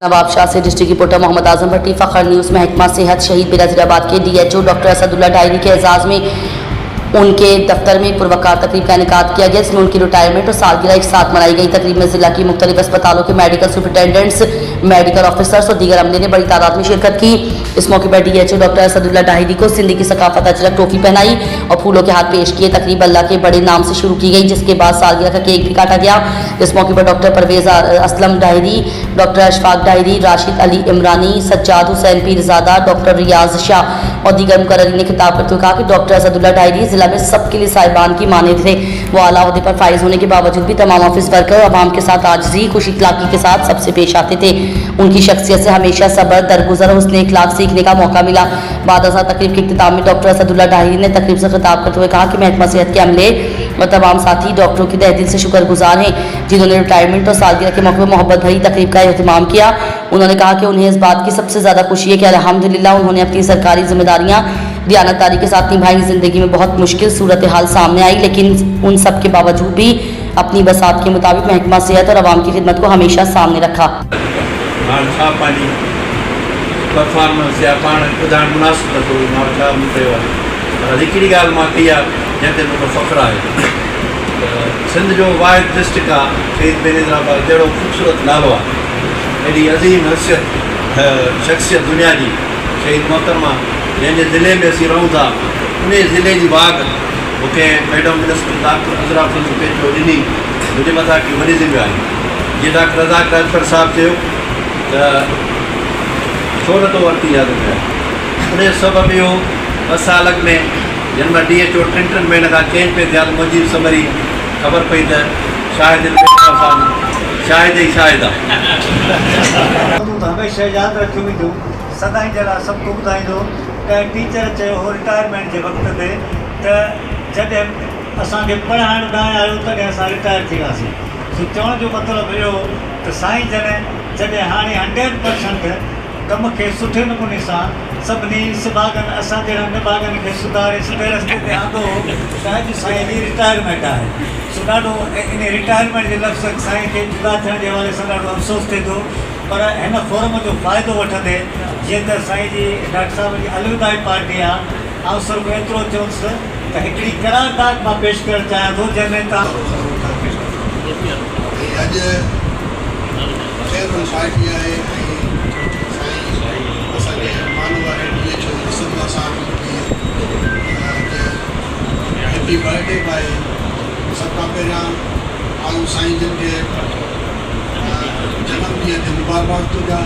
नवाब शाह से district reporter Mohammad Azam भट्टी। Fakhar news महकमा सेहत शहीद बेनज़ीराबाद के DHO डॉक्टर असदुल्ला डायरी के एजाज़ में उनके दफ्तर में पुरवकार तकरीब का इनेकाद किया गया, जिसमें उनकी रिटायरमेंट और सालगिरह एक साथ मनाई गई। तकरीब में जिला की मुख्तलिफ अस्पतालों के मेडिकल सुपरिटेंडेंट्स, मेडिकल ऑफिसर्स और दीगर अमले ने बड़ी तादाद में शिरकत की। इस मौके पर DHO डॉक्टर असदुल्ला डायरी को सिंधी की सकाफत अजरक टोपी पहनाई और फूलों के हाथ पेश किए। तकरीब अल्लाह के बड़े नाम से शुरू की गई, जिसके बाद सालगिरह का केक भी काटा गया। इस मौके पर doctor Parvez Aslam Dahri, doctor Ashfaq Dahri, Rashid Ali Imrani, Sajjad Hussain Pirzada, doctor Riaz Shah और दीगर मुकर्ररीन ने खिताब करते हुए कहा कि डॉक्टर असदुल्ला डायरी जिला में सबके लिए साहिबान की माने थे। वो आला ओहदे पर फाइज होने के बावजूद भी तमाम ऑफिस वर्कर और आवाम के साथ आजिज़ी, खुश इखलाकी के साथ सबसे पेश आते थे। उनकी शख्सियत से हमेशा सब्र, दरगुजर और हुस्न इखलाक सीखने का मौका मिला। बाद तकरीब के इख्तिताम में डॉक्टर असदुल्ला डायरी ने तकरीब से खिताब करते हुए कहा कि महकमा सेहत के अमले और तमाम साथी डॉक्टरों की तहे दिल से शुक्रगुजार हैं, जिन्होंने रिटायरमेंट और सालगिरह के मौके पर मोहब्बत भरी तकरीब का एहतमाम किया। उन्होंने कहा कि उन्हें इस बात की सबसे ज़्यादा खुशी है कि अल्हम्दुलिल्लाह उन्होंने अपनी सरकारी जिम्मेदारियाँ दियानतदारी के साथ निभाई। ज़िंदगी में बहुत मुश्किल सूरत हाल सामने आई, लेकिन उन सब के बावजूद भी अपनी बसात के मुताबिक महकमा सेहत और आवाम की खिदमत को हमेशा सामने रखा। परफॉर्मेंस या पाण ॿुधाइणु मुनासिबु नथो हुई, मां छा कयो आहे, पर हिकिड़ी ॻाल्हि मां कई आहे जंहिं ते मूंखे फ़ख़्रु आहे। सिंध जो वाहिद डिस्ट्रिक्ट आहे शहीद बेनज़ीराबाद, जहिड़ो ख़ूबसूरत नालो आहे, एॾी अज़ीम हैसियत शख़्सियत दुनिया जी शहीद मोहतरमा जंहिंजे ज़िले में असीं रहूं था, उन ज़िले जी बाग मूंखे मैडम मिनिस्टर डॉक्टर अज़राफ़ुल पेचो ॾिनी, मुंहिंजे मथां हिकिड़ी वॾी ज़िमेवारी। जीअं डॉक्टर रज़ाक राजपर साहिबु चयो त छो नथो वरिती यादि कयो, उन सबबु इहो 2 साल में जन मां DHO 3 महीने खां चेंज पे थिया, मुंहिंजी समरी ख़बर पई त शाहिद शाहिद ई शाहिद आहे। हमेशह यादि रखियो वेंदो, सदाईं जहिड़ा सभु ॿुधाईंदो त टीचर चयो हो रिटायरमेंट जे वक़्त ते त जॾहिं असांखे पढ़ाइण न आयो तॾहिं असां रिटायर थी वियासीं। सो चवण जो मतिलबु इहो त साईं जॾहिं हाणे 100% कम खे सुठे नमूने सां सभिनी सिबागनि असां जहिड़ा निबागनि खे सुधारे सुठे रस्ते ते आंदो त अॼु साईं जी रिटायरमेंट आहे। सो ॾाढो इन रिटायरमेंट जे लफ़्ज़ साईं खे जुदा थियण जे हवाले सां ॾाढो अफ़सोस थिए थो, पर हिन फोरम जो फ़ाइदो वठंदे जीअं त साईं जी डॉक्टर साहिब जी अलविदाई पार्टी आहे, ऐं सिर्फ़ु एतिरो चयुसि त हिकिड़ी करारदाद मां पेश करणु चाहियां थो जंहिंमें तव्हां हैप्पी बर्थडे भाई सब का पहिरियां आऊं साईं जिन खे जनम ॾींहं ते मुबारकबाद थो ॾियां।